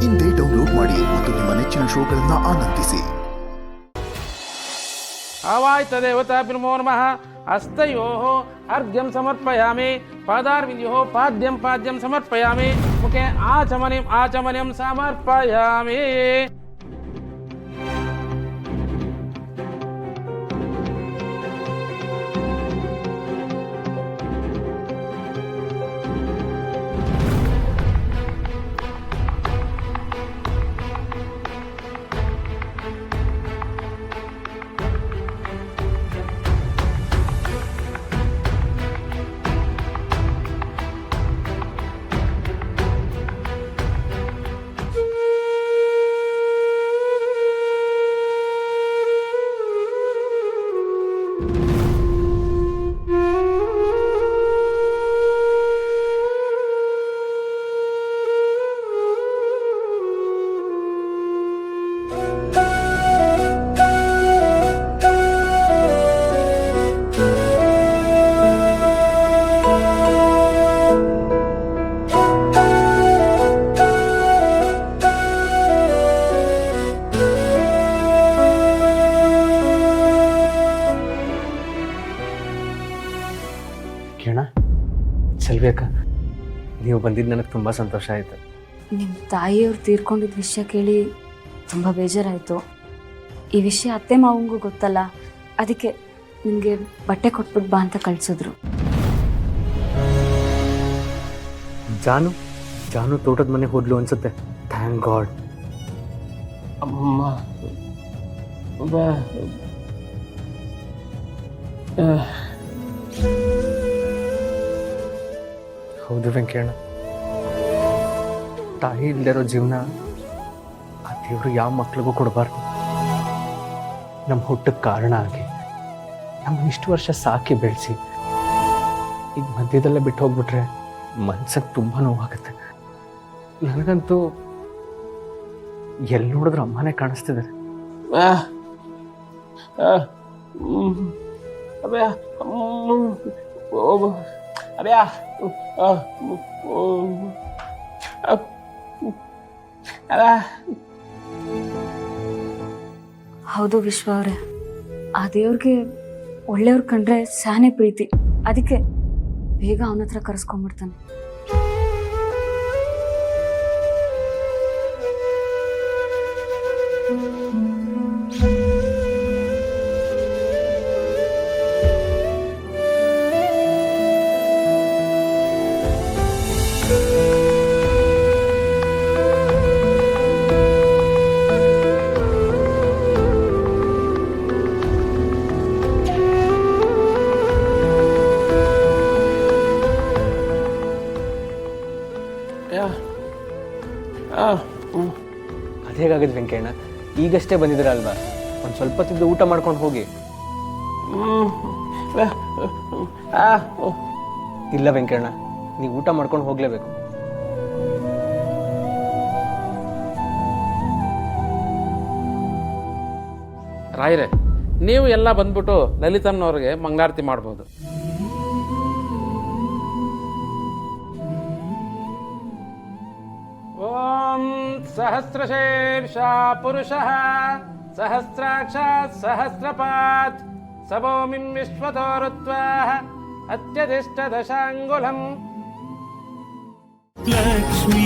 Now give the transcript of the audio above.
ಇಂದೇ ಡೌನ್ಲೋಡ್ ಮಾಡಿ ಮತ್ತು ನಿಮ್ಮ ನೆಚ್ಚಿನ ಶೋಗಳನ್ನು ಆನಂದಿಸಿ. ಆವಾಯ್ತ ದೇವತಾಭ್ಯೋ ನಮಃ. ಹಸ್ತಯೋಃ ಅರ್ಘ್ಯಂ ಸಮರ್ಪಯಾಮಿ. ಪಾದಾರ್ವಿಂದ್ಯೋಃ ಪಾದ್ಯಂ ಸಮರ್ಪಯಾಮಿ. ಮುಖೆ ಆಚಮನಿಂ ಸಮರ್ಪಯಾಮಿ. ಕಿರಣ, ಸೆಲ್ವಿ ಅಕ್ಕ, ನೀವು ಬಂದಿದ್ದು ನನಗೆ ತುಂಬ ಸಂತೋಷ ಆಯಿತು. ನಿಮ್ಮ ತಾಯಿಯವ್ರು ತೀರ್ಕೊಂಡಿದ್ದ ವಿಷಯ ಕೇಳಿ ತುಂಬ ಬೇಜಾರಾಯಿತು. ಈ ವಿಷಯ ಅತ್ತೆ ಮಾವಂಗೂ ಗೊತ್ತಲ್ಲ, ಅದಕ್ಕೆ ನಿಮಗೆ ಬಟ್ಟೆ ಕೊಟ್ಬಿಟ್ಟು ಬಾ ಅಂತ ಕಳಿಸಿದ್ರು. ಜಾನು ತೋಟದ ಮನೆ ಹೋದ್ಲು ಅನ್ಸುತ್ತೆ. Thank god. ಅಮ್ಮ ಹೌದು ವೆಂಕಣ್ಣ, ತಾಯಿ ಇಲ್ದಿರೋ ಜೀವನ ಆ ದೇವರು ಯಾವ ಮಕ್ಳಿಗೂ ಕೊಡಬಾರ್ದು. ನಮ್ಮ ಹುಟ್ಟಕ್ಕೆ ಕಾರಣ ಆಗಿ ನಮ್ಮನ್ನ ಇಷ್ಟು ವರ್ಷ ಸಾಕಿ ಬೆಳೆಸಿ ಈಗ ಮಧ್ಯದಲ್ಲೇ ಬಿಟ್ಟು ಹೋಗ್ಬಿಟ್ರೆ ಮನ್ಸಿಗೆ ತುಂಬ ನೋವಾಗುತ್ತೆ. ನನಗಂತೂ ಎಲ್ಲಿ ನೋಡಿದ್ರು ಅಮ್ಮನೇ ಕಾಣಿಸ್ತಿದ್ದಾರೆ. ಹೌದು ವಿಶ್ವ ಅವರೇ, ಆ ದೇವ್ರಿಗೆ ಒಳ್ಳೆಯವ್ರು ಕಂಡ್ರೆ ಸಾನೇ ಪ್ರೀತಿ. ಅದಕ್ಕೆ ಬೇಗ ಅವನ ಹತ್ರ ಕರೆಸ್ಕೊಂಡ್ಬಿಡ್ತಾನೆ. ಅದೇಗಾಗದು ವೆಂಕಣ್ಣ, ಈಗಷ್ಟೇ ಬಂದಿದ್ದೀರಲ್ವಾ, ಒಂದು ಸ್ವಲ್ಪ ತಿಂದು ಊಟ ಮಾಡ್ಕೊಂಡು ಹೋಗಿ. ಇಲ್ಲ ವೆಂಕಣ್ಣ, ನೀವು ಊಟ ಮಾಡ್ಕೊಂಡು ಹೋಗ್ಲೇಬೇಕು. ರಾಯರೇ, ನೀವು ಎಲ್ಲ ಬಂದ್ಬಿಟ್ಟು ಲಲಿತಮ್ಮನವ್ರಿಗೆ ಮಂಗಳಾರತಿ ಮಾಡ್ಬೋದು. ಓಂ ಸಹಸ್ರಶೀರ್ಷ ಪುರುಷಃ ಸಹಸ್ರಾಕ್ಷಾತ್ ಸಹಸ್ರಪಾತ್ ಸಭೂಮಿಂ ವಿಶ್ವತೋರುತ್ವಾಃ ಅತ್ಯಧಿಷ್ಠ ದಶಾಂಗುಲಂ. ಲಕ್ಷ್ಮೀ